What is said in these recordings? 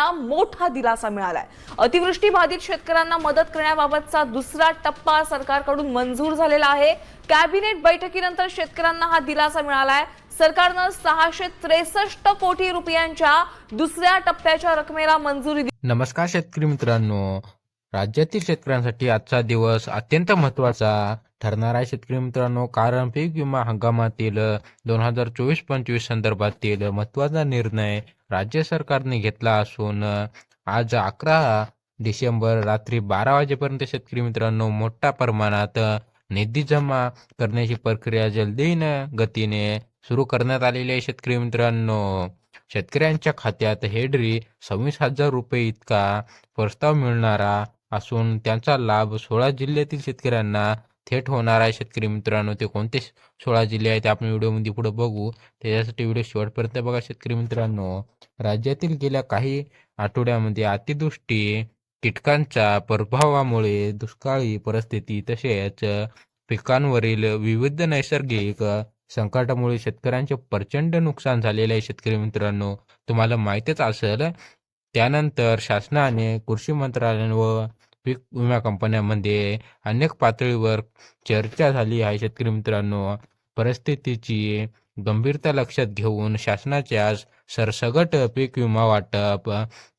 शेतकऱ्यांना मोठा दिलासा मिळालाय। अतिवृष्टी बाधित शेतकऱ्यांना मदत करण्याबाबतचा दुसरा टप्पा सरकारकडून मंजूर झालेला आहे। कॅबिनेट बैठकीनंतर शेतकऱ्यांना हा दिलासा मिळालाय। सरकारनं 663 कोटी रुपयांच्या दुसऱ्या टप्प्याच्या रकमेला मंजुरी दिली। नमस्कार शेतकरी मित्रांनो, राज्यातील शेतकऱ्यांसाठी आजचा दिवस अत्यंत महत्त्वाचा ठरणार आहे शेतकरी मित्रांनो, कारण पीक विमा हंगामातील 2024-25 संदर्भातील महत्त्वाचा निर्णय राज्य सरकारने घेतला असून आज 11 डिसेंबर रात्री 12 वाजेपर्यंत शेतकरी मित्रांनो मोठ्या प्रमाणात निधी जमा करण्याची प्रक्रिया जलदीनं गतीने सुरू करण्यात आलेली आहे शेतकरी मित्रांनो। शेतकऱ्यांच्या खात्यात हेडरी 26,000 रुपये इतका प्रस्ताव मिळणारा असून त्यांचा लाभ 16 जिल्ह्यातील शेतकऱ्यांना थेट होणार आहे शेतकरी मित्रांनो। ते कोणते 16 जिल्हे आहेत ते आपण व्हिडिओमध्ये पुढे बघू, त्याच्यासाठी व्हिडिओ शेवटपर्यंत बघा शेतकरी मित्रांनो। राज्यातील गेल्या काही आठवड्यामध्ये अतिवृष्टी कीटकांच्या प्रभावामुळे दुष्काळी परिस्थिती तसेच पिकांवरील विविध नैसर्गिक संकटामुळे शेतकऱ्यांचे प्रचंड नुकसान झालेले आहे शेतकरी मित्रांनो, तुम्हाला माहीतच असेल। त्यानंतर शासनाने कृषी मंत्रालय व पीक विमा कंपन्यांमध्ये अनेक पातळीवर चर्चा झाली आहे शेतकरी मित्रांनो। परिस्थितीची गंभीरता लक्षात घेऊन शासनाचे आज सरसगट पीक विमा वाटप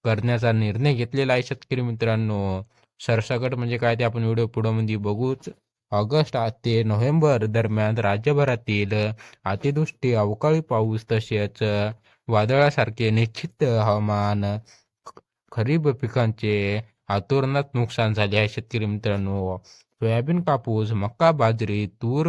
करण्याचा निर्णय घेतलेला आहे शेतकरी मित्रांनो। सरसगट म्हणजे काय ते आपण व्हिडिओ पुढे बघूच। ऑगस्ट ते नोव्हेंबर दरम्यान राज्यभरातील अतिवृष्टी, अवकाळी पाऊस तसेच वादळासारखे निश्चित हवामान खरीप पिकांचे अतोनात नुकसान झाले आहे शेतकरी मित्रांनो। सोयाबीन, कापूस, मका, बाजरी, तूर,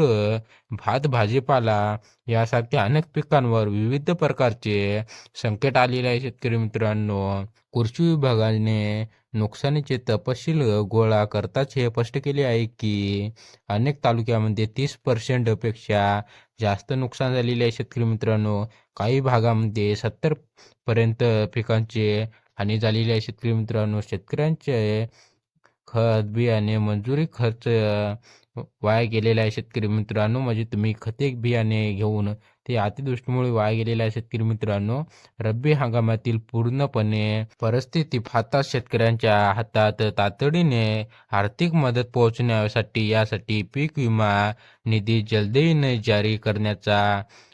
भात, भाजीपाला यासारख्या अनेक पिकांवर विविध प्रकारचे संकट आलेले आहे शेतकरी मित्रांनो। कृषी विभागाने नुकसानीचे तपशील गोळा करताच हे स्पष्ट केले आहे की अनेक तालुक्यामध्ये 30% पेक्षा जास्त नुकसान झालेले आहे शेतकरी मित्रांनो। काही भागामध्ये 70% पिकांचे हानी झालेली आहे शेतकरी मित्रांनो। शेतकऱ्यांचे खत, बियाणे, मंजुरी खर्च वाया गेलेला आहे शेतकरी मित्रांनो। म्हणजे तुम्ही खते बियाणे घेऊन ते अतिवृष्टीमुळे वाया गेलेले आहे शेतकरी मित्रांनो। रब्बी हंगामातील पूर्णपणे परिस्थिती पाहता शेतकऱ्यांच्या हातात तातडीने आर्थिक मदत पोहोचण्यासाठी यासाठी पीक विमा निधी जलदीने जारी करण्याचा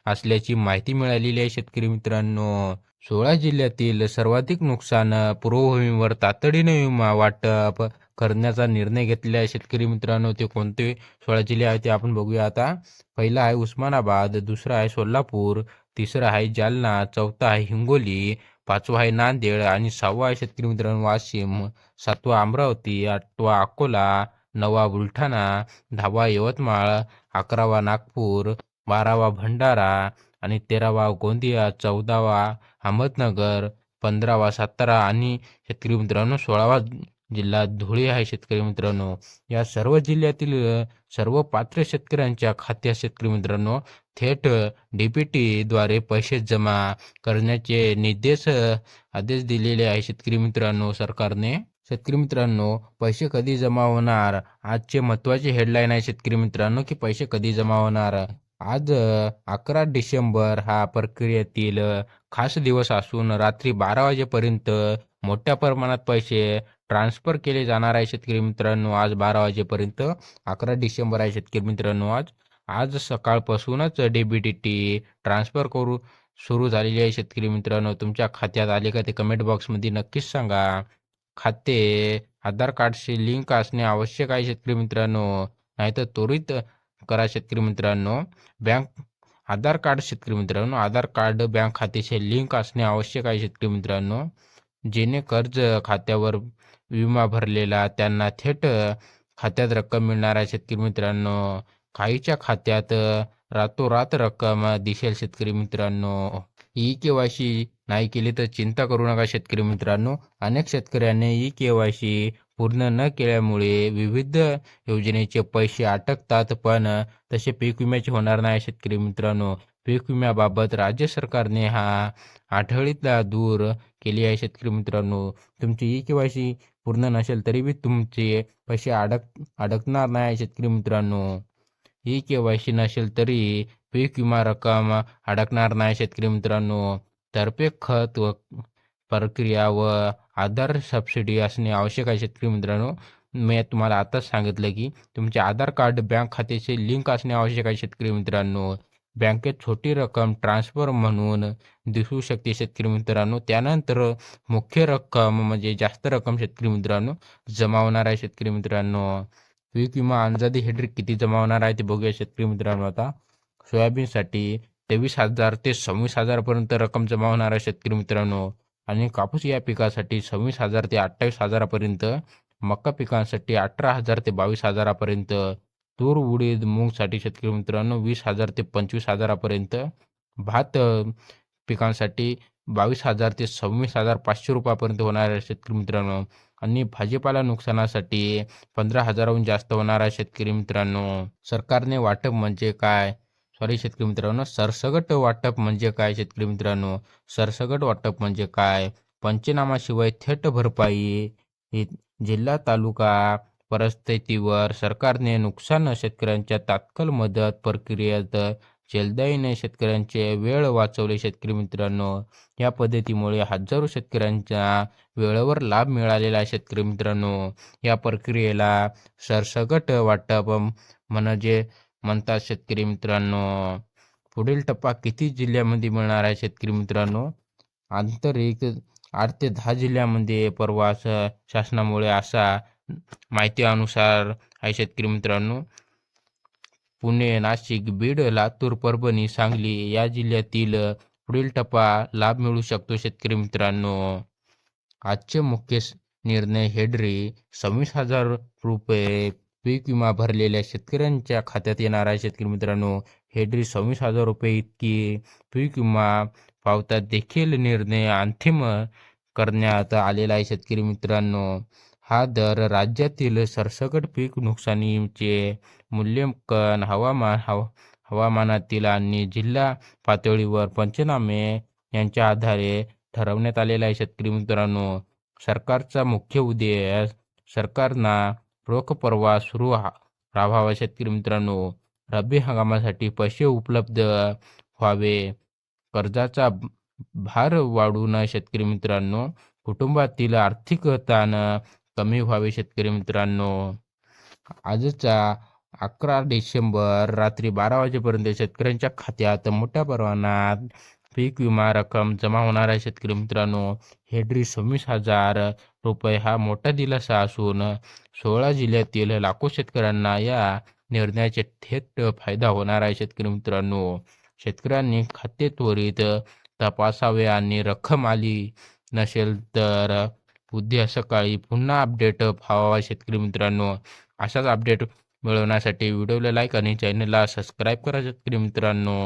असल्याची माहिती मिळालेली आहे शेतकरी मित्रांनो। 16 जिल्ह्यातील सर्वाधिक नुकसान पूर्वभूमीवर तातडीने विमा वाटप करण्याचा निर्णय घेतलेला आहे शेतकरी मित्रांनो। ते कोणते 16 जिल्हे आहेत ते आपण बघूया आता। पहिला आहे उस्मानाबाद, दुसरा आहे सोलापूर, तिसरा आहे जालना, चौथा आहे हिंगोली, पाचवा आहे नांदेड आणि 6वा आहे शेतकरी मित्रांनो वाशिम, 7वा अमरावती, 8वा अकोला, 9वा बुलढाणा, 10वा यवतमाळ, 11वा नागपूर, 12वा भंडारा आणि 13वा गोंदिया, 14वा अहमदनगर, 15वा सातारा आणि शेतकरी मित्रांनो 16वा जिल्हा धुळे आहे शेतकरी मित्रांनो। या सर्व जिल्ह्यातील सर्व पात्र शेतकऱ्यांच्या खात्यात शेतकरी मित्रांनो थेट DBTद्वारे पैसे जमा करण्याचे आदेश दिलेले आहे शेतकरी मित्रांनो सरकारने। शेतकरी मित्रांनो पैसे कधी जमा होणार, आजचे महत्त्वाचे हेडलाईन आहे शेतकरी मित्रांनो की पैसे कधी जमा होणार। आज 11 डिसेंबर हा प्रक्रियेतील खास दिवस असून रात्री 12 वाजेपर्यंत मोठ्या प्रमाणात पैसे ट्रान्सफर केले जाणार आहे शेतकरी मित्रांनो। आज 12 वाजेपर्यंत 11 डिसेंबर आहे शेतकरी मित्रांनो। आज सकाळपासूनच DBT ट्रान्सफर सुरू झालेली आहे शेतकरी मित्रांनो। तुमच्या खात्यात आले का ते कमेंट बॉक्समध्ये नक्कीच सांगा। खाते आधार कार्डशी लिंक असणे आवश्यक आहे शेतकरी मित्रांनो, नाहीतर त्वरित करा शेतकरी मित्रांनो। बँक आधार कार्ड शेतकरी मित्रांनो, आधार कार्ड बँक खात्याशी लिंक असणे आवश्यक आहे शेतकरी मित्रांनो। जेणे कर्ज खात्यावर विमा भरलेला त्यांना थेट खात्यात रक्कम मिळणार आहे शेतकरी मित्रांनो। काहीच्या खात्यात रातोरात रक्कम दिसेल शेतकरी मित्रांनो। KYC नाही केली तर चिंता करू नका शेतकरी मित्रांनो। अनेक शेतकऱ्यांनी KYC पूर्ण न केल्यामुळे विविध योजनेचे पैसे अटकतात, पण तसे पीक विम्याचे होणार नाही शेतकरी मित्रांनो। पीक विम्याबाबत राज्य सरकारने हा आढळीला दूर केली आहे शेतकरी मित्रांनो। तुमची KYC पूर्ण नसेल तरी बी तुमचे पैसे अडकणार नाही शेतकरी मित्रांनो। KYC नसेल तरी पीक विमा रक्कम अडकणार नाही शेतकरी मित्रांनो। तर्फे खत व प्रक्रिया व आधार सबसिडी असणे आवश्यक आहे. शेतकरी मित्रांनो, मी तुम्हाला आताच सांगितलं की तुमचे आधार कार्ड बँक खात्याचे लिंक असणे आवश्यक आहे. शेतकरी मित्रांनो, बँकेत छोटी रक्कम ट्रान्सफर म्हणून दिसू शकते. शेतकरी मित्रांनो, त्यानंतर मुख्य रक्कम म्हणजे जास्त रक्कम शेतकरी मित्रांनो जमा होणार आहे. शेतकरी मित्रांनो, पीक विमा अंदाजे हेक्टरी किती जमा होणार आहे ते बघूया. शेतकरी मित्रांनो, आता सोयाबीनसाठी 23,000 ते 26,000 पर्यंत रक्कम जमा होणार आहे. शेतकरी मित्रांनो, आणि कापूस या पिकासाठी 26,000 ते 28,000 पर्यंत, मका पिकांसाठी 18,000 ते 22,000 पर्यंत, तूर उडीद मूगसाठी शेतकरी मित्रांनो 20,000 ते 25,000 पर्यंत, भात पिकांसाठी 22,000 ते 26,500 रुपयापर्यंत होणार आहे. शेतकरी मित्रांनो, आणि भाजीपाला नुकसानासाठी 15,000हून जास्त होणार आहे. शेतकरी मित्रांनो, सरकारने वाटप म्हणजे काय? शेतकरी मित्रांनो, सरसगट वाटप म्हणजे काय? शेतकरी मित्रांनो, सरसगट वाटप म्हणजे काय? पंचनामाशिवाय थेट भरपाई जिल्हा तालुका परिस्थितीवर सरकारने नुकसान शेतकऱ्यांच्या तात्काळ मदत प्रक्रियेत जलदाईने शेतकऱ्यांचे वेळ वाचवले. शेतकरी मित्रांनो, या पद्धतीमुळे हजारो शेतकऱ्यांच्या वेळेवर लाभ मिळालेला आहे. शेतकरी मित्रांनो, या प्रक्रियेला सरसगट वाटप म्हणजे म्हणतात. शेतकरी मित्रांनो, पुढील टप्पा किती जिल्ह्यामध्ये मिळणार आहे? शेतकरी मित्रांनो, आंतरिक 8 ते 10 जिल्ह्यामध्ये परवा शासनामुळे असा माहितीनुसार आहे. शेतकरी मित्रांनो, पुणे, नाशिक, बीड, लातूर, परभणी, सांगली या जिल्ह्यातील पुढील टप्पा लाभ मिळू शकतो. शेतकरी मित्रांनो, आजचे मुख्य निर्णय हेक्टरी 26,000 रुपये पीक विमा भरलेल्या शेतकऱ्यांच्या खात्यात येणार आहे. शेतकरी मित्रांनो, हेक्टरी 26,000 रुपये इतकी पीक विमा पावतात देखील निर्णय अंतिम करण्यात आलेला आहे. शेतकरी मित्रांनो, हा दर राज्यातील सरसकट पीक नुकसानीचे मूल्यांकन हवामानातील आणि जिल्हा पातळीवर पंचनामे यांच्या आधारे ठरवण्यात आलेला आहे. शेतकरी मित्रांनो, सरकारचा मुख्य उद्देश सरकारना रोख प्रवाह सुरू राहावा. शेतकरी मित्रांनो, रब्बी हंगामासाठी पैसे उपलब्ध व्हावे, कर्जाचा भार वाढू नये. शेतकरी मित्रांनो, कुटुंबातील आर्थिक ताण कमी व्हावे. शेतकरी मित्रांनो, आजचा 11 डिसेंबर रात्री 12 वाजेपर्यंत शेतकऱ्यांच्या खात्यात मोठ्या प्रमाणात पीक विमा रक्कम जमा होणार आहे. शेतकरी मित्रांनो, हेक्टरी 26,000 रुपये हा मोठा दिलासा असून 16 जिल्ह्यातील लाखो शेतकऱ्यांना या निर्णयाचे थेट फायदा होणार आहे. शेतकरी मित्रांनो, शेतकऱ्यांनी खाते त्वरित तपासावे आणि रक्कम आली नसेल तर उद्या सकाळी पुन्हा अपडेट व्हावा. शेतकरी मित्रांनो, अशाच अपडेट मिळवण्यासाठी व्हिडिओला लाईक आणि चॅनलला सबस्क्राईब करा. शेतकरी मित्रांनो.